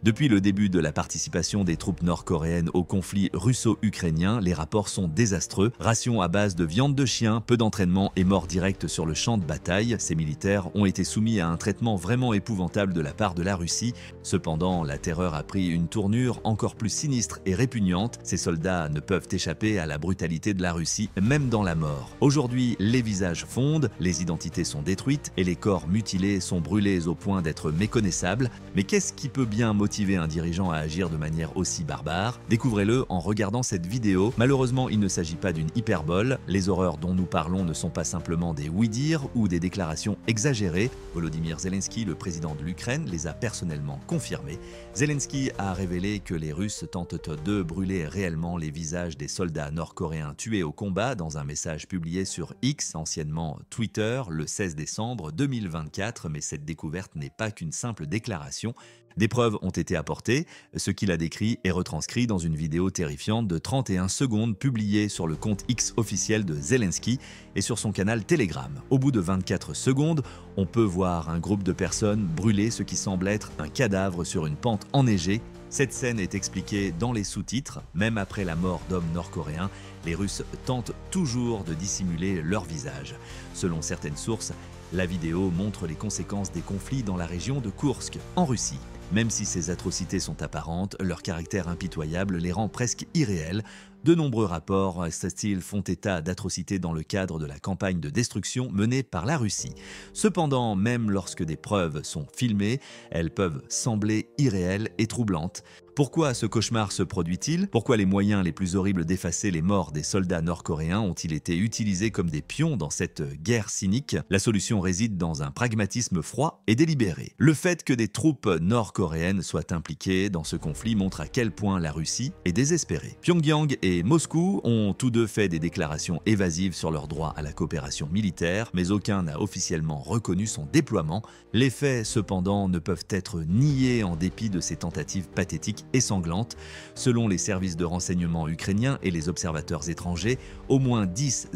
Depuis le début de la participation des troupes nord-coréennes au conflit russo-ukrainien, les rapports sont désastreux. Rations à base de viande de chien, peu d'entraînement et mort directe sur le champ de bataille. Ces militaires ont été soumis à un traitement vraiment épouvantable de la part de la Russie. Cependant, la terreur a pris une tournure encore plus sinistre et répugnante. Ces soldats ne peuvent échapper à la brutalité de la Russie, même dans la mort. Aujourd'hui, les visages fondent, les identités sont détruites et les corps mutilés sont brûlés au point d'être méconnaissables. Mais qu'est-ce qui peut bien motiver un dirigeant à agir de manière aussi barbare? Découvrez-le en regardant cette vidéo. Malheureusement, il ne s'agit pas d'une hyperbole. Les horreurs dont nous parlons ne sont pas simplement des oui-dire ou des déclarations exagérées. Volodymyr Zelensky, le président de l'Ukraine, les a personnellement confirmées. Zelensky a révélé que les Russes tentent de brûler réellement les visages des soldats nord-coréens tués au combat dans un message publié sur X, anciennement Twitter, le 16 décembre 2024. Mais cette découverte n'est pas qu'une simple déclaration. Des preuves ont été apportées. Ce qu'il a décrit est retranscrit dans une vidéo terrifiante de 31 secondes publiée sur le compte X officiel de Zelensky et sur son canal Telegram. Au bout de 24 secondes, on peut voir un groupe de personnes brûler ce qui semble être un cadavre sur une pente enneigée. Cette scène est expliquée dans les sous-titres. Même après la mort d'hommes nord-coréens, les Russes tentent toujours de dissimuler leur visage. Selon certaines sources, la vidéo montre les conséquences des conflits dans la région de Koursk, en Russie. Même si ces atrocités sont apparentes, leur caractère impitoyable les rend presque irréels. De nombreux rapports style font état d'atrocités dans le cadre de la campagne de destruction menée par la Russie. Cependant, même lorsque des preuves sont filmées, elles peuvent sembler irréelles et troublantes. Pourquoi ce cauchemar se produit-il? Pourquoi les moyens les plus horribles d'effacer les morts des soldats nord-coréens ont-ils été utilisés comme des pions dans cette guerre cynique? La solution réside dans un pragmatisme froid et délibéré. Le fait que des troupes nord-coréennes soient impliquées dans ce conflit montre à quel point la Russie est désespérée. Pyongyang et Moscou ont tous deux fait des déclarations évasives sur leur droit à la coopération militaire, mais aucun n'a officiellement reconnu son déploiement. Les faits, cependant, ne peuvent être niés en dépit de ces tentatives pathétiques et sanglantes. Selon les services de renseignement ukrainiens et les observateurs étrangers, au moins 10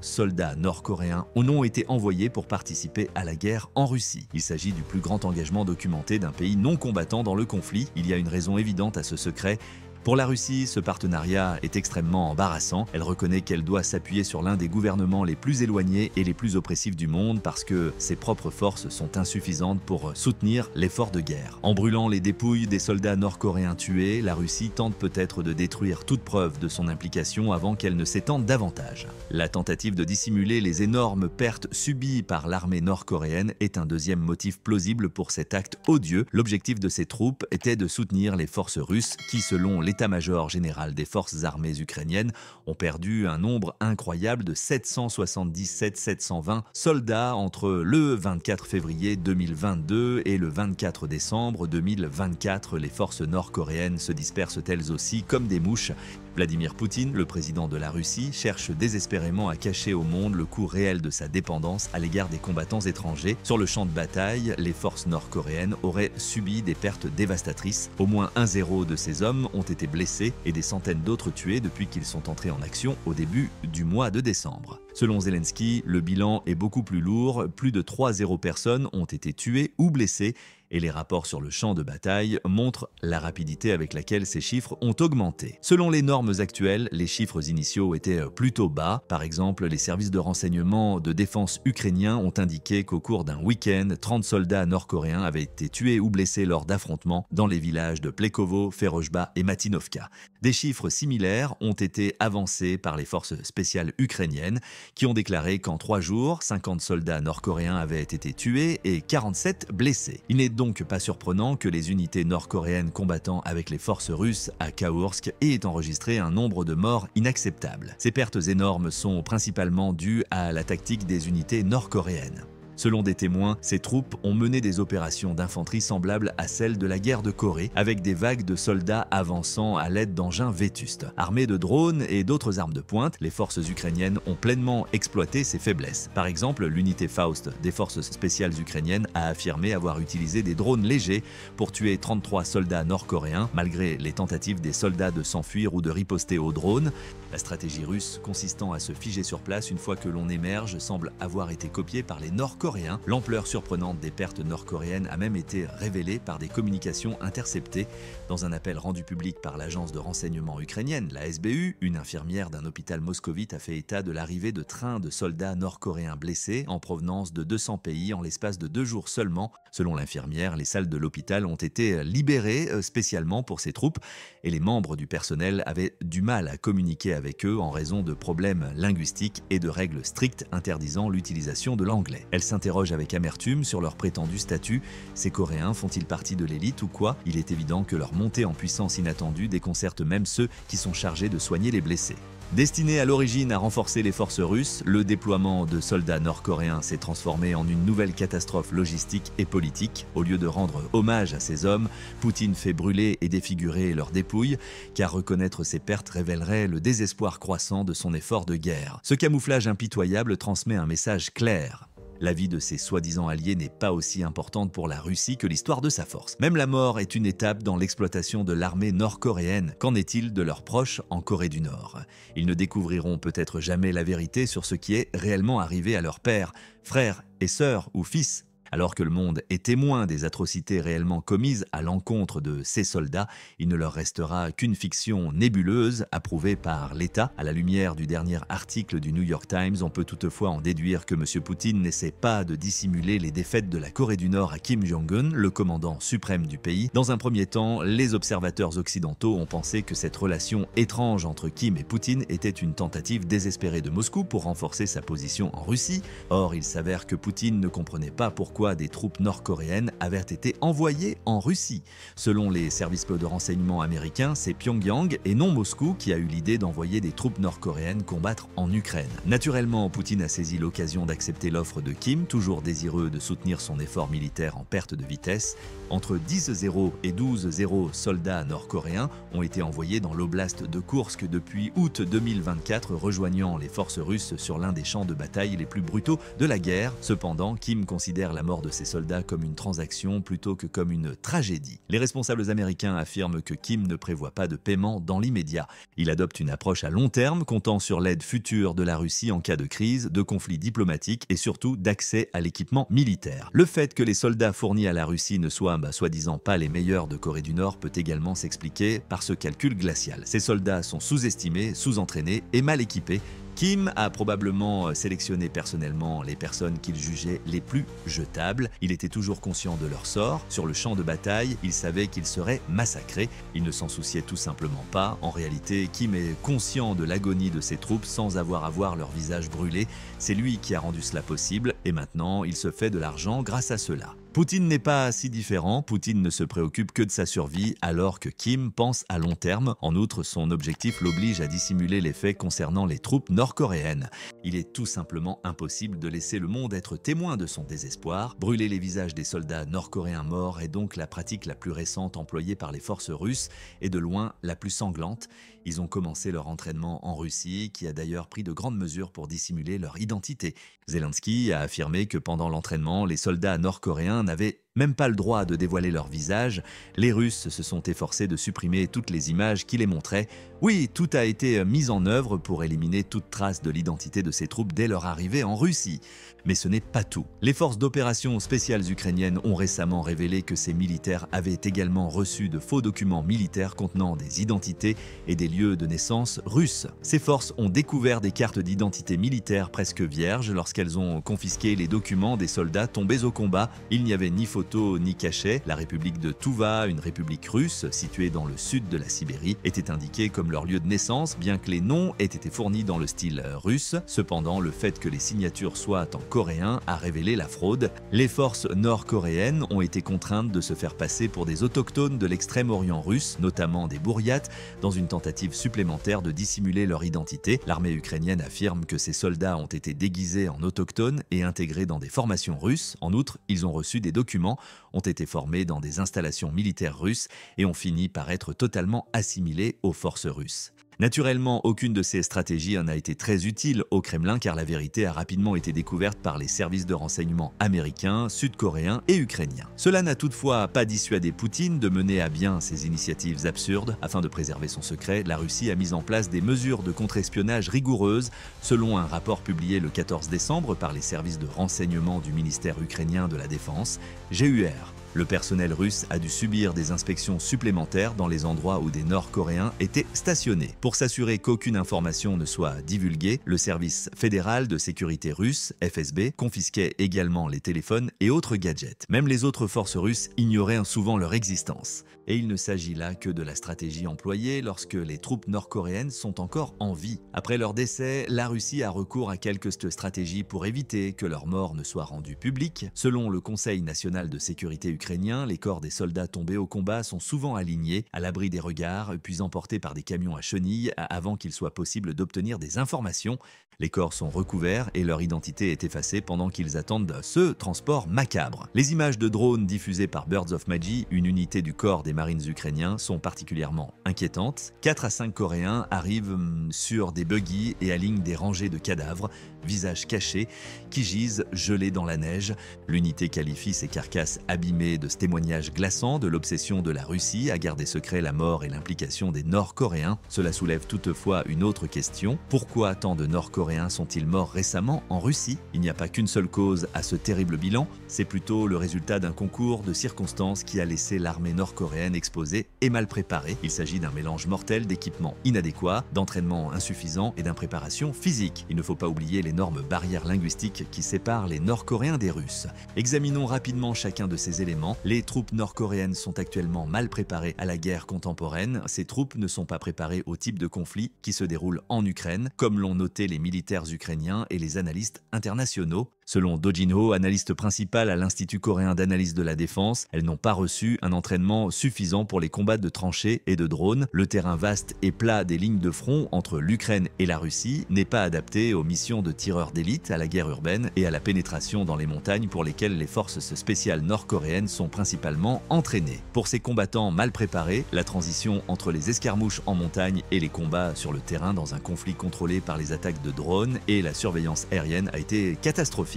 soldats nord-coréens ont été envoyés pour participer à la guerre en Russie. Il s'agit du plus grand engagement documenté d'un pays non combattant dans le conflit. Il y a une raison évidente à ce secret. Pour la Russie, ce partenariat est extrêmement embarrassant. Elle reconnaît qu'elle doit s'appuyer sur l'un des gouvernements les plus éloignés et les plus oppressifs du monde parce que ses propres forces sont insuffisantes pour soutenir l'effort de guerre. En brûlant les dépouilles des soldats nord-coréens tués, la Russie tente peut-être de détruire toute preuve de son implication avant qu'elle ne s'étende davantage. La tentative de dissimuler les énormes pertes subies par l'armée nord-coréenne est un deuxième motif plausible pour cet acte odieux. L'objectif de ces troupes était de soutenir les forces russes qui, selon l'état-major général des forces armées ukrainiennes, ont perdu un nombre incroyable de 777-720 soldats entre le 24 février 2022 et le 24 décembre 2024. Les forces nord-coréennes se dispersent elles aussi comme des mouches. Vladimir Poutine, le président de la Russie, cherche désespérément à cacher au monde le coût réel de sa dépendance à l'égard des combattants étrangers. Sur le champ de bataille, les forces nord-coréennes auraient subi des pertes dévastatrices. Au moins 1 de ces hommes ont été blessés et des centaines d'autres tués depuis qu'ils sont entrés en action au début du mois de décembre. Selon Zelensky, le bilan est beaucoup plus lourd. Plus de 3 personnes ont été tuées ou blessées. Et les rapports sur le champ de bataille montrent la rapidité avec laquelle ces chiffres ont augmenté. Selon les normes actuelles, les chiffres initiaux étaient plutôt bas. Par exemple, les services de renseignement de défense ukrainiens ont indiqué qu'au cours d'un week-end, 30 soldats nord-coréens avaient été tués ou blessés lors d'affrontements dans les villages de Plekovo, Ferozhba et Matinovka. Des chiffres similaires ont été avancés par les forces spéciales ukrainiennes qui ont déclaré qu'en 3 jours, 50 soldats nord-coréens avaient été tués et 47 blessés. Il n'est donc pas surprenant que les unités nord-coréennes combattant avec les forces russes à Kaoursk aient enregistré un nombre de morts inacceptable. Ces pertes énormes sont principalement dues à la tactique des unités nord-coréennes. Selon des témoins, ces troupes ont mené des opérations d'infanterie semblables à celles de la guerre de Corée, avec des vagues de soldats avançant à l'aide d'engins vétustes. Armés de drones et d'autres armes de pointe, les forces ukrainiennes ont pleinement exploité ces faiblesses. Par exemple, l'unité Faust des forces spéciales ukrainiennes a affirmé avoir utilisé des drones légers pour tuer 33 soldats nord-coréens, malgré les tentatives des soldats de s'enfuir ou de riposter aux drones. La stratégie russe consistant à se figer sur place une fois que l'on émerge semble avoir été copiée par les Nord-Coréens. nord-coréens. L'ampleur surprenante des pertes nord-coréennes a même été révélée par des communications interceptées. Dans un appel rendu public par l'agence de renseignement ukrainienne, la SBU, une infirmière d'un hôpital moscovite a fait état de l'arrivée de trains de soldats nord-coréens blessés en provenance de 200 pays en l'espace de 2 jours seulement. Selon l'infirmière, les salles de l'hôpital ont été libérées spécialement pour ces troupes et les membres du personnel avaient du mal à communiquer avec eux en raison de problèmes linguistiques et de règles strictes interdisant l'utilisation de l'anglais. Elle s'interroge avec amertume sur leur prétendu statut. Ces Coréens font-ils partie de l'élite ou quoi? Il est évident que leur montée en puissance inattendue déconcerte même ceux qui sont chargés de soigner les blessés. Destiné à l'origine à renforcer les forces russes, le déploiement de soldats nord-coréens s'est transformé en une nouvelle catastrophe logistique et politique. Au lieu de rendre hommage à ces hommes, Poutine fait brûler et défigurer leurs dépouilles, car reconnaître ces pertes révélerait le désespoir croissant de son effort de guerre. Ce camouflage impitoyable transmet un message clair. La vie de ses soi-disant alliés n'est pas aussi importante pour la Russie que l'histoire de sa force. Même la mort est une étape dans l'exploitation de l'armée nord-coréenne. Qu'en est-il de leurs proches en Corée du Nord? Ils ne découvriront peut-être jamais la vérité sur ce qui est réellement arrivé à leurs pères, frères et sœurs ou fils. Alors que le monde est témoin des atrocités réellement commises à l'encontre de ces soldats, il ne leur restera qu'une fiction nébuleuse approuvée par l'État. À la lumière du dernier article du New York Times, on peut toutefois en déduire que M. Poutine n'essaie pas de dissimuler les défaites de la Corée du Nord à Kim Jong-un, le commandant suprême du pays. Dans un premier temps, les observateurs occidentaux ont pensé que cette relation étrange entre Kim et Poutine était une tentative désespérée de Moscou pour renforcer sa position en Russie. Or, il s'avère que Poutine ne comprenait pas pourquoi des troupes nord-coréennes avaient été envoyées en Russie. Selon les services de renseignement américains, c'est Pyongyang et non Moscou qui a eu l'idée d'envoyer des troupes nord-coréennes combattre en Ukraine. Naturellement, Poutine a saisi l'occasion d'accepter l'offre de Kim, toujours désireux de soutenir son effort militaire en perte de vitesse. Entre 10-0 et 12-0 soldats nord-coréens ont été envoyés dans l'oblast de Koursk depuis août 2024, rejoignant les forces russes sur l'un des champs de bataille les plus brutaux de la guerre. Cependant, Kim considère la mort de ses soldats comme une transaction plutôt que comme une tragédie. Les responsables américains affirment que Kim ne prévoit pas de paiement dans l'immédiat. Il adopte une approche à long terme, comptant sur l'aide future de la Russie en cas de crise, de conflit diplomatique et surtout d'accès à l'équipement militaire. Le fait que les soldats fournis à la Russie ne soient soi-disant pas les meilleurs de Corée du Nord peut également s'expliquer par ce calcul glacial. Ces soldats sont sous-estimés, sous-entraînés et mal équipés. Kim a probablement sélectionné personnellement les personnes qu'il jugeait les plus jetables. Il était toujours conscient de leur sort. Sur le champ de bataille, il savait qu'ils seraient massacrés. Il ne s'en souciait tout simplement pas. En réalité, Kim est conscient de l'agonie de ses troupes sans avoir à voir leur visage brûlé. C'est lui qui a rendu cela possible et maintenant, il se fait de l'argent grâce à cela. Poutine n'est pas si différent, Poutine ne se préoccupe que de sa survie alors que Kim pense à long terme. En outre, son objectif l'oblige à dissimuler les faits concernant les troupes nord-coréennes. Il est tout simplement impossible de laisser le monde être témoin de son désespoir. Brûler les visages des soldats nord-coréens morts est donc la pratique la plus récente employée par les forces russes et de loin la plus sanglante. Ils ont commencé leur entraînement en Russie, qui a d'ailleurs pris de grandes mesures pour dissimuler leur identité. Zelensky a affirmé que pendant l'entraînement, les soldats nord-coréens n'avaient même pas le droit de dévoiler leur visage. Les Russes se sont efforcés de supprimer toutes les images qui les montraient. Oui, tout a été mis en œuvre pour éliminer toute trace de l'identité de ces troupes dès leur arrivée en Russie. Mais ce n'est pas tout. Les forces d'opération spéciales ukrainiennes ont récemment révélé que ces militaires avaient également reçu de faux documents militaires contenant des identités et des lieux de naissance russes. Ces forces ont découvert des cartes d'identité militaires presque vierges lorsqu'elles ont confisqué les documents des soldats tombés au combat. Il n'y avait ni photo ni cachet. La république de Touva, une république russe située dans le sud de la Sibérie, était indiquée comme leur lieu de naissance, bien que les noms aient été fournis dans le style russe. Cependant, le fait que les signatures soient en coréen a révélé la fraude. Les forces nord-coréennes ont été contraintes de se faire passer pour des autochtones de l'extrême-orient russe, notamment des Bouriates, dans une tentative supplémentaire de dissimuler leur identité. L'armée ukrainienne affirme que ces soldats ont été déguisés en autochtones et intégrés dans des formations russes. En outre, ils ont reçu des documents, ont été formés dans des installations militaires russes et ont fini par être totalement assimilés aux forces russes. Naturellement, aucune de ces stratégies n'a été très utile au Kremlin car la vérité a rapidement été découverte par les services de renseignement américains, sud-coréens et ukrainiens. Cela n'a toutefois pas dissuadé Poutine de mener à bien ces initiatives absurdes. Afin de préserver son secret, la Russie a mis en place des mesures de contre-espionnage rigoureuses, selon un rapport publié le 14 décembre par les services de renseignement du ministère ukrainien de la Défense, GUR. Le personnel russe a dû subir des inspections supplémentaires dans les endroits où des Nord-Coréens étaient stationnés. Pour s'assurer qu'aucune information ne soit divulguée, le service fédéral de sécurité russe, FSB, confisquait également les téléphones et autres gadgets. Même les autres forces russes ignoraient souvent leur existence. Et il ne s'agit là que de la stratégie employée lorsque les troupes nord-coréennes sont encore en vie. Après leur décès, la Russie a recours à quelques stratégies pour éviter que leur mort ne soit rendue publique. Selon le Conseil national de sécurité ukrainien, les corps des soldats tombés au combat sont souvent alignés, à l'abri des regards, puis emportés par des camions à chenilles avant qu'il soit possible d'obtenir des informations. Les corps sont recouverts et leur identité est effacée pendant qu'ils attendent ce transport macabre. Les images de drones diffusées par Birds of Magi, une unité du corps des marines ukrainiens, sont particulièrement inquiétantes. 4 à 5 Coréens arrivent sur des buggy et alignent des rangées de cadavres, visages cachés, qui gisent gelés dans la neige. L'unité qualifie ces carcasses abîmées de ce témoignage glaçant de l'obsession de la Russie à garder secret la mort et l'implication des Nord-Coréens. Cela soulève toutefois une autre question. Pourquoi tant de Nord-Coréens sont-ils morts récemment en Russie? Il n'y a pas qu'une seule cause à ce terrible bilan, c'est plutôt le résultat d'un concours de circonstances qui a laissé l'armée nord-coréenne exposée et mal préparée. Il s'agit d'un mélange mortel d'équipements inadéquats, d'entraînement insuffisant et d'impréparation physique. Il ne faut pas oublier l'énorme barrière linguistique qui sépare les Nord-Coréens des Russes. Examinons rapidement chacun de ces éléments. Les troupes nord-coréennes sont actuellement mal préparées à la guerre contemporaine. Ces troupes ne sont pas préparées au type de conflit qui se déroule en Ukraine, comme l'ont noté les militaires ukrainiens et les analystes internationaux. Selon Do Jin-ho, analyste principal à l'Institut coréen d'analyse de la défense, elles n'ont pas reçu un entraînement suffisant pour les combats de tranchées et de drones. Le terrain vaste et plat des lignes de front entre l'Ukraine et la Russie n'est pas adapté aux missions de tireurs d'élite, à la guerre urbaine et à la pénétration dans les montagnes pour lesquelles les forces spéciales nord-coréennes sont principalement entraînées. Pour ces combattants mal préparés, la transition entre les escarmouches en montagne et les combats sur le terrain dans un conflit contrôlé par les attaques de drones et la surveillance aérienne a été catastrophique.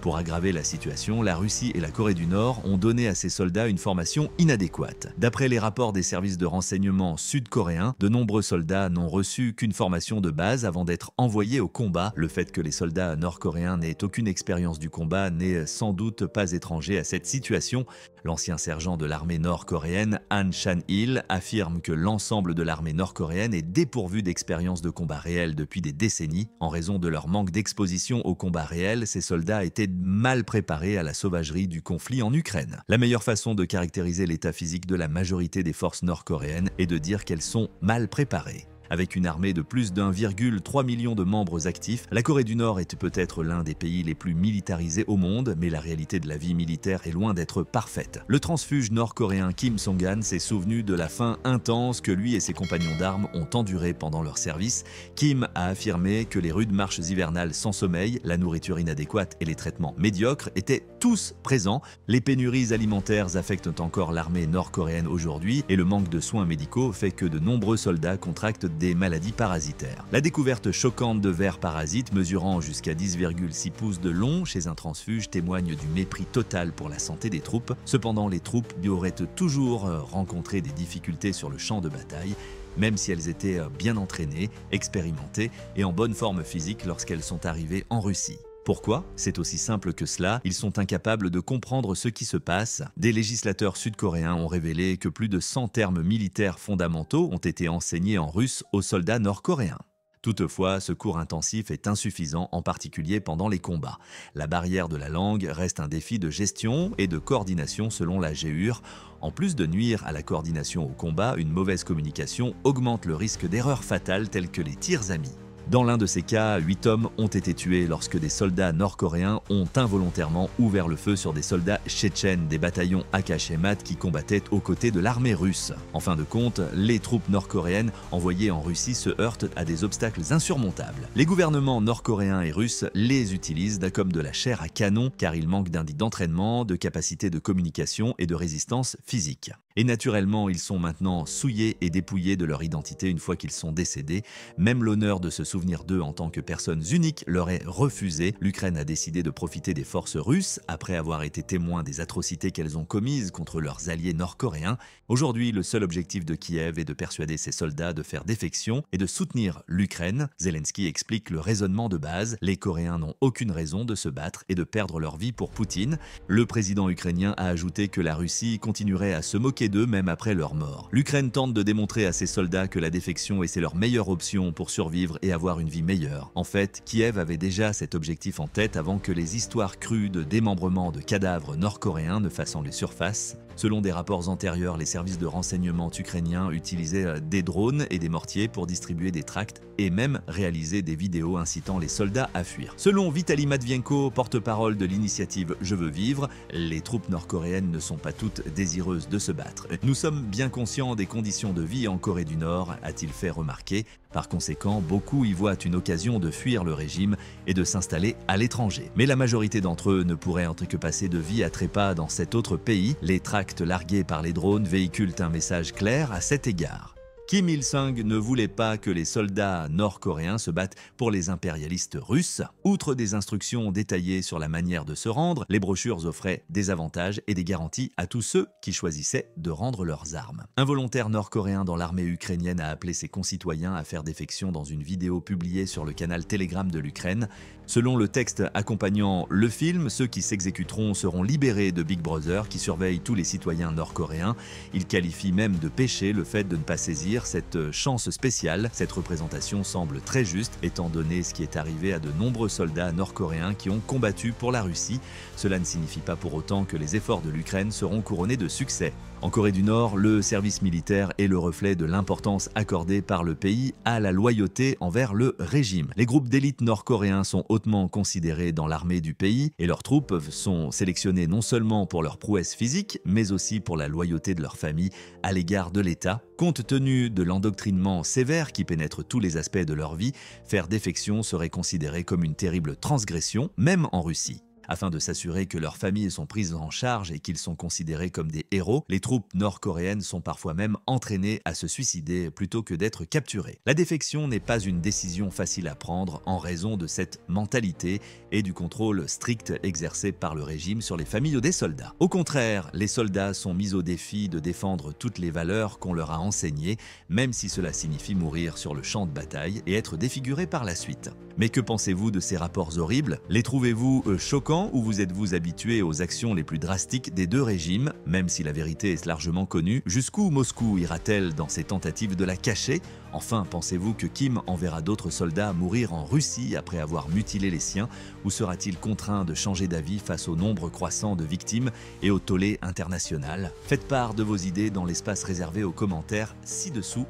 Pour aggraver la situation, la Russie et la Corée du Nord ont donné à ces soldats une formation inadéquate. D'après les rapports des services de renseignement sud-coréens, de nombreux soldats n'ont reçu qu'une formation de base avant d'être envoyés au combat. Le fait que les soldats nord-coréens n'aient aucune expérience du combat n'est sans doute pas étranger à cette situation. L'ancien sergent de l'armée nord-coréenne, Han Chan-il, affirme que l'ensemble de l'armée nord-coréenne est dépourvu d'expérience de combat réel depuis des décennies. En raison de leur manque d'exposition au combat réel, ces soldats étaient mal préparés à la sauvagerie du conflit en Ukraine. La meilleure façon de caractériser l'état physique de la majorité des forces nord-coréennes est de dire qu'elles sont mal préparées. Avec une armée de plus d'1,3 million de membres actifs, la Corée du Nord est peut-être l'un des pays les plus militarisés au monde, mais la réalité de la vie militaire est loin d'être parfaite. Le transfuge nord-coréen Kim Song-han s'est souvenu de la faim intense que lui et ses compagnons d'armes ont endurée pendant leur service. Kim a affirmé que les rudes marches hivernales sans sommeil, la nourriture inadéquate et les traitements médiocres étaient tous présents. Les pénuries alimentaires affectent encore l'armée nord-coréenne aujourd'hui et le manque de soins médicaux fait que de nombreux soldats contractent des maladies parasitaires. La découverte choquante de vers parasites mesurant jusqu'à 10,6 pouces de long chez un transfuge témoigne du mépris total pour la santé des troupes. Cependant, les troupes auraient toujours rencontré des difficultés sur le champ de bataille, même si elles étaient bien entraînées, expérimentées et en bonne forme physique lorsqu'elles sont arrivées en Russie. Pourquoi? C'est aussi simple que cela, ils sont incapables de comprendre ce qui se passe. Des législateurs sud-coréens ont révélé que plus de 100 termes militaires fondamentaux ont été enseignés en russe aux soldats nord-coréens. Toutefois, ce cours intensif est insuffisant, en particulier pendant les combats. La barrière de la langue reste un défi de gestion et de coordination selon la GUR. En plus de nuire à la coordination au combat, une mauvaise communication augmente le risque d'erreurs fatales telles que les tirs amis. Dans l'un de ces cas, 8 hommes ont été tués lorsque des soldats nord-coréens ont involontairement ouvert le feu sur des soldats tchétchènes des bataillons Akash et Mat qui combattaient aux côtés de l'armée russe. En fin de compte, les troupes nord-coréennes envoyées en Russie se heurtent à des obstacles insurmontables. Les gouvernements nord-coréens et russes les utilisent comme de la chair à canon car ils manquent d'indices d'entraînement, de capacité de communication et de résistance physique. Et naturellement, ils sont maintenant souillés et dépouillés de leur identité une fois qu'ils sont décédés. Même l'honneur de se souvenir d'eux en tant que personnes uniques leur est refusé. L'Ukraine a décidé de profiter des forces russes après avoir été témoin des atrocités qu'elles ont commises contre leurs alliés nord-coréens. Aujourd'hui, le seul objectif de Kiev est de persuader ses soldats de faire défection et de soutenir l'Ukraine. Zelensky explique le raisonnement de base. Les Coréens n'ont aucune raison de se battre et de perdre leur vie pour Poutine. Le président ukrainien a ajouté que la Russie continuerait à se moquer d'eux même après leur mort. L'Ukraine tente de démontrer à ses soldats que la défection est leur meilleure option pour survivre et avoir une vie meilleure. En fait, Kiev avait déjà cet objectif en tête avant que les histoires crues de démembrement de cadavres nord-coréens ne fassent les surfaces. Selon des rapports antérieurs, les services de renseignement ukrainiens utilisaient des drones et des mortiers pour distribuer des tracts et même réaliser des vidéos incitant les soldats à fuir. Selon Vitaly Matvienko, porte-parole de l'initiative Je veux vivre, les troupes nord-coréennes ne sont pas toutes désireuses de se battre. Nous sommes bien conscients des conditions de vie en Corée du Nord, a-t-il fait remarquer. Par conséquent, beaucoup y voient une occasion de fuir le régime et de s'installer à l'étranger. Mais la majorité d'entre eux ne pourraient entrer que passer de vie à trépas dans cet autre pays. Les tracts largués par les drones véhiculent un message clair à cet égard. Kim Il-sung ne voulait pas que les soldats nord-coréens se battent pour les impérialistes russes. Outre des instructions détaillées sur la manière de se rendre, les brochures offraient des avantages et des garanties à tous ceux qui choisissaient de rendre leurs armes. Un volontaire nord-coréen dans l'armée ukrainienne a appelé ses concitoyens à faire défection dans une vidéo publiée sur le canal Telegram de l'Ukraine. Selon le texte accompagnant le film, ceux qui s'exécuteront seront libérés de Big Brother qui surveille tous les citoyens nord-coréens. Il qualifie même de péché le fait de ne pas saisir cette chance spéciale. Cette représentation semble très juste étant donné ce qui est arrivé à de nombreux soldats nord-coréens qui ont combattu pour la Russie. Cela ne signifie pas pour autant que les efforts de l'Ukraine seront couronnés de succès. En Corée du Nord, le service militaire est le reflet de l'importance accordée par le pays à la loyauté envers le régime. Les groupes d'élite nord-coréens sont hautement considérés dans l'armée du pays et leurs troupes sont sélectionnées non seulement pour leur prouesse physique, mais aussi pour la loyauté de leur famille à l'égard de l'État. Compte tenu de l'endoctrinement sévère qui pénètre tous les aspects de leur vie, faire défection serait considéré comme une terrible transgression, même en Russie. Afin de s'assurer que leurs familles sont prises en charge et qu'ils sont considérés comme des héros, les troupes nord-coréennes sont parfois même entraînées à se suicider plutôt que d'être capturées. La défection n'est pas une décision facile à prendre en raison de cette mentalité et du contrôle strict exercé par le régime sur les familles des soldats. Au contraire, les soldats sont mis au défi de défendre toutes les valeurs qu'on leur a enseignées, même si cela signifie mourir sur le champ de bataille et être défigurés par la suite. Mais que pensez-vous de ces rapports horribles? Les trouvez-vous choquants ou vous êtes-vous habitué aux actions les plus drastiques des deux régimes? Même si la vérité est largement connue, jusqu'où Moscou ira-t-elle dans ses tentatives de la cacher? Enfin, pensez-vous que Kim enverra d'autres soldats mourir en Russie après avoir mutilé les siens? Ou sera-t-il contraint de changer d'avis face au nombre croissant de victimes et au tollé international? Faites part de vos idées dans l'espace réservé aux commentaires ci-dessous.